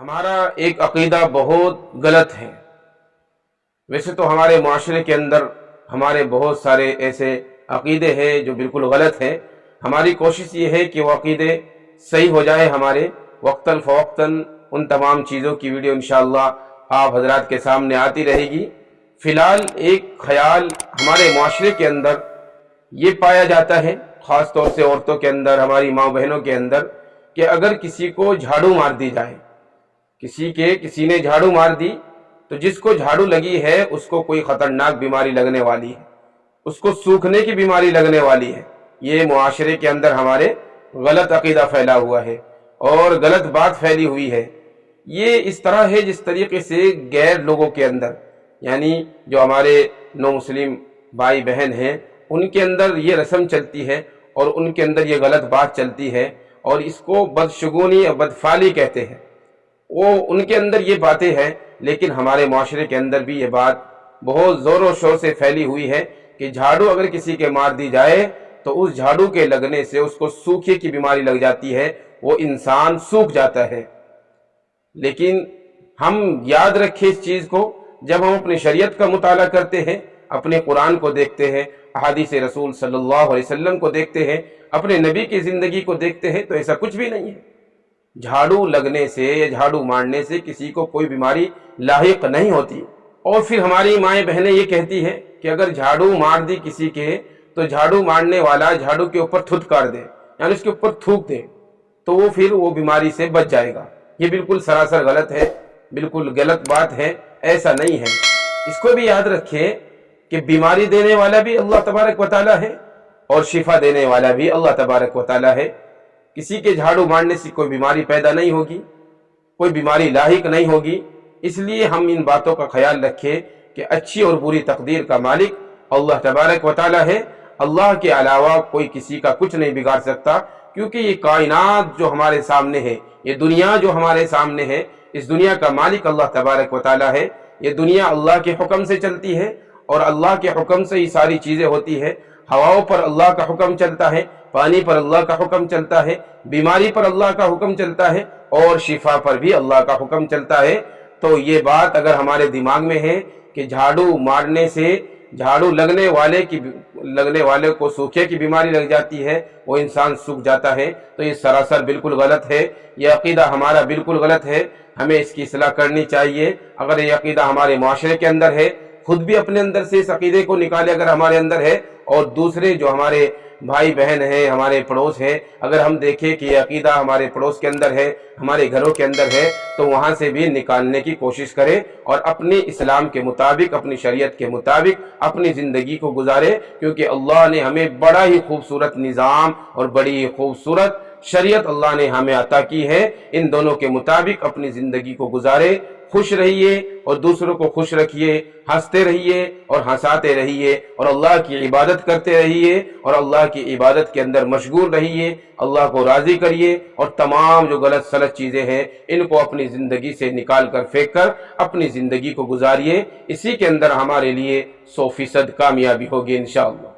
ہمارا ایک عقیدہ بہت غلط ہے۔ ویسے تو ہمارے معاشرے کے اندر ہمارے بہت سارے ایسے عقیدے ہیں جو بالکل غلط ہیں۔ ہماری کوشش یہ ہے کہ وہ عقیدے صحیح ہو جائے ہمارے، وقتاً فوقتاً ان تمام چیزوں کی ویڈیو انشاءاللہ آپ حضرات کے سامنے آتی رہے گی۔ فی الحال ایک خیال ہمارے معاشرے کے اندر یہ پایا جاتا ہے، خاص طور سے عورتوں کے اندر، ہماری ماں بہنوں کے اندر، کہ اگر کسی کو جھاڑو مار دی جائے، کسی نے جھاڑو مار دی تو جس کو جھاڑو لگی ہے اس کو کوئی خطرناک بیماری لگنے والی ہے، اس کو سوکھنے کی بیماری لگنے والی ہے۔ یہ معاشرے کے اندر ہمارے غلط عقیدہ پھیلا ہوا ہے اور غلط بات پھیلی ہوئی ہے۔ یہ اس طرح ہے جس طریقے سے غیر لوگوں کے اندر، یعنی جو ہمارے نو مسلم بھائی بہن ہیں، ان کے اندر یہ رسم چلتی ہے اور ان کے اندر یہ غلط بات چلتی ہے، اور اس کو بدشگونی اور بدفعلی کہتے ہیں۔ وہ ان کے اندر یہ باتیں ہیں، لیکن ہمارے معاشرے کے اندر بھی یہ بات بہت زور و شور سے پھیلی ہوئی ہے کہ جھاڑو اگر کسی کے مار دی جائے تو اس جھاڑو کے لگنے سے اس کو سوکھے کی بیماری لگ جاتی ہے، وہ انسان سوکھ جاتا ہے۔ لیکن ہم یاد رکھیں اس چیز کو، جب ہم اپنی شریعت کا مطالعہ کرتے ہیں، اپنے قرآن کو دیکھتے ہیں، احادیث رسول صلی اللہ علیہ وسلم کو دیکھتے ہیں، اپنے نبی کی زندگی کو دیکھتے ہیں، تو ایسا کچھ بھی نہیں ہے۔ جھاڑو لگنے سے یا جھاڑو مارنے سے کسی کو کوئی بیماری لاحق نہیں ہوتی۔ اور پھر ہماری مائیں بہنیں یہ کہتی ہیں کہ اگر جھاڑو مار دی کسی کے تو جھاڑو مارنے والا جھاڑو کے اوپر تھودکار دے، یعنی اس کے اوپر تھوک دے، تو وہ پھر وہ بیماری سے بچ جائے گا۔ یہ بالکل سراسر غلط ہے، بالکل غلط بات ہے، ایسا نہیں ہے۔ اس کو بھی یاد رکھیں کہ بیماری دینے والا بھی اللہ تبارک و تعالی ہے اور شفا دینے والا بھی اللہ تبارک و تعالی ہے۔ کسی کے جھاڑو مارنے سے کوئی بیماری پیدا نہیں ہوگی، کوئی بیماری لاحق نہیں ہوگی۔ اس لیے ہم ان باتوں کا خیال رکھیں کہ اچھی اور بری تقدیر کا مالک اللہ تبارک و تعالی ہے۔ اللہ کے علاوہ کوئی کسی کا کچھ نہیں بگاڑ سکتا، کیونکہ یہ کائنات جو ہمارے سامنے ہے، یہ دنیا جو ہمارے سامنے ہے، اس دنیا کا مالک اللہ تبارک و تعالی ہے۔ یہ دنیا اللہ کے حکم سے چلتی ہے اور اللہ کے حکم سے ہی ساری چیزیں ہوتی ہے۔ ہواؤں پر اللہ کا حکم چلتا ہے، پانی پر اللہ کا حکم چلتا ہے، بیماری پر اللہ کا حکم چلتا ہے، اور شفا پر بھی اللہ کا حکم چلتا ہے۔ تو یہ بات اگر ہمارے دماغ میں ہے کہ جھاڑو مارنے سے جھاڑو لگنے والے کو سوکھے کی بیماری لگ جاتی ہے، وہ انسان سوکھ جاتا ہے، تو یہ سراسر بالکل غلط ہے۔ یہ عقیدہ ہمارا بالکل غلط ہے، ہمیں اس کی اصلاح کرنی چاہیے۔ اگر یہ عقیدہ ہمارے معاشرے کے اندر ہے، خود بھی اپنے اندر سے اس عقیدے کو نکالے اگر ہمارے اندر ہے، اور دوسرے جو ہمارے بھائی بہن ہیں، ہمارے پڑوس ہیں، اگر ہم دیکھیں کہ یہ عقیدہ ہمارے پڑوس کے اندر ہے، ہمارے گھروں کے اندر ہے، تو وہاں سے بھی نکالنے کی کوشش کریں اور اپنی اسلام کے مطابق، اپنی شریعت کے مطابق اپنی زندگی کو گزارے، کیونکہ اللہ نے ہمیں بڑا ہی خوبصورت نظام اور بڑی ہی خوبصورت شریعت اللہ نے ہمیں عطا کی ہے۔ ان دونوں کے مطابق اپنی زندگی کو گزارے، خوش رہیے اور دوسروں کو خوش رکھیے، ہنستے رہیے اور ہنساتے رہیے، اور اللہ کی عبادت کرتے رہیے اور اللہ کی عبادت کے اندر مشغول رہیے، اللہ کو راضی کریے، اور تمام جو غلط سلط چیزیں ہیں ان کو اپنی زندگی سے نکال کر پھینک کر اپنی زندگی کو گزاریے۔ اسی کے اندر ہمارے لیے 100% کامیابی ہوگی انشاءاللہ۔